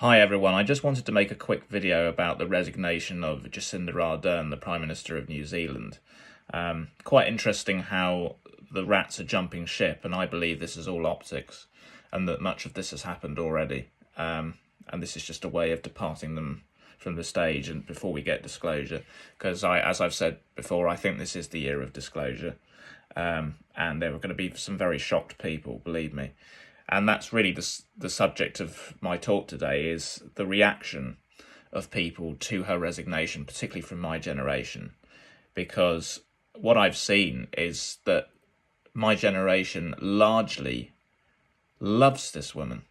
Hi everyone, I just wanted to make a quick video about the resignation of Jacinda Ardern, the Prime Minister of New Zealand. Quite interesting how the rats are jumping ship, and I believe this is all optics and that much of this has happened already. And this is just a way of departing them from the stage and before we get disclosure, because as I've said before, I think this is the year of disclosure. And there are going to be some very shocked people, believe me. And that's really the subject of my talk today, is the reaction of people to her resignation, particularly from my generation. Because what I've seen is that my generation largely loves this woman.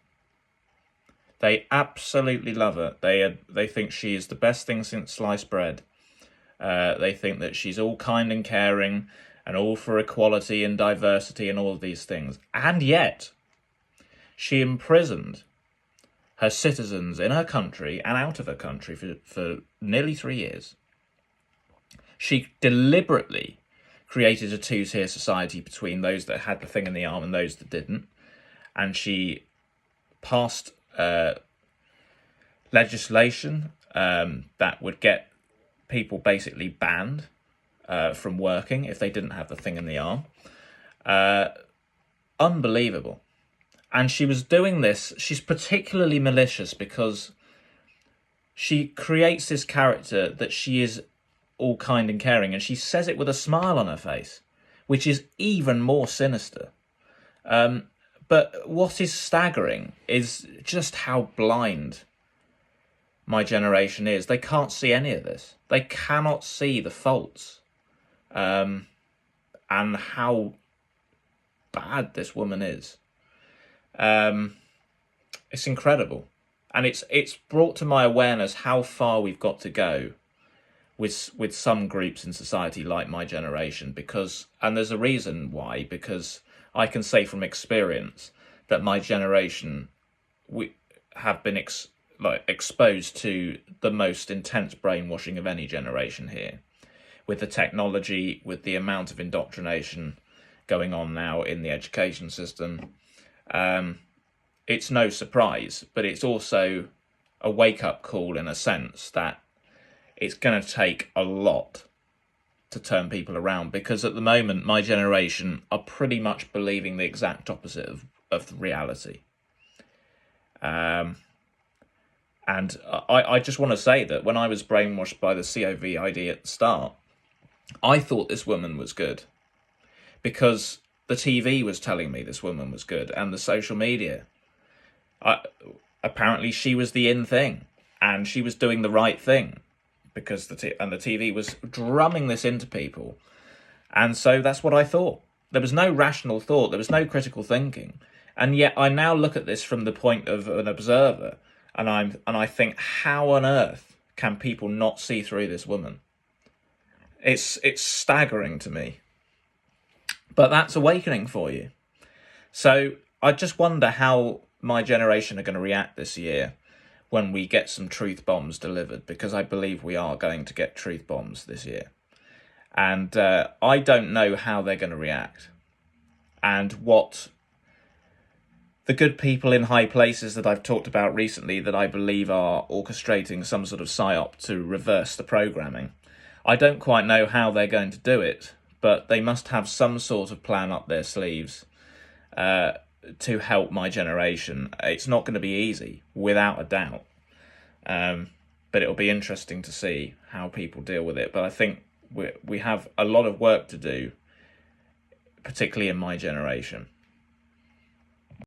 They absolutely love her. They think she is the best thing since sliced bread. They think that she's all kind and caring and all for equality and diversity and all of these things. And yet, she imprisoned her citizens in her country and out of her country for nearly 3 years. She deliberately created a two-tier society between those that had the thing in the arm and those that didn't. And she passed legislation that would get people basically banned from working if they didn't have the thing in the arm. Unbelievable. And she was doing this, she's particularly malicious because she creates this character that she is all kind and caring, and she says it with a smile on her face, which is even more sinister. But what is staggering is just how blind my generation is. They can't see any of this. They cannot see the faults and how bad this woman is. It's incredible, and it's brought to my awareness how far we've got to go with some groups in society like my generation, and there's a reason why, because I can say from experience that my generation, we have been exposed to the most intense brainwashing of any generation here, with the technology, with the amount of indoctrination going on now in the education system. It's no surprise, but it's also a wake-up call in a sense that it's going to take a lot to turn people around, because at the moment my generation are pretty much believing the exact opposite of reality. And I just want to say that when I was brainwashed by the COVID at the start, I thought this woman was good because the TV was telling me this woman was good, and the social media. Apparently she was the in thing, and she was doing the right thing, because the TV was drumming this into people. And so that's what I thought. There was no rational thought, there was no critical thinking. And yet I now look at this from the point of an observer, and I think, how on earth can people not see through this woman? It's staggering to me. But that's awakening for you. So I just wonder how my generation are going to react this year when we get some truth bombs delivered, because I believe we are going to get truth bombs this year. And I don't know how they're going to react, and what the good people in high places that I've talked about recently that I believe are orchestrating some sort of psyop to reverse the programming. I don't quite know how they're going to do it, but they must have some sort of plan up their sleeves to help my generation. It's not going to be easy, without a doubt. But it'll be interesting to see how people deal with it. But I think we have a lot of work to do, particularly in my generation.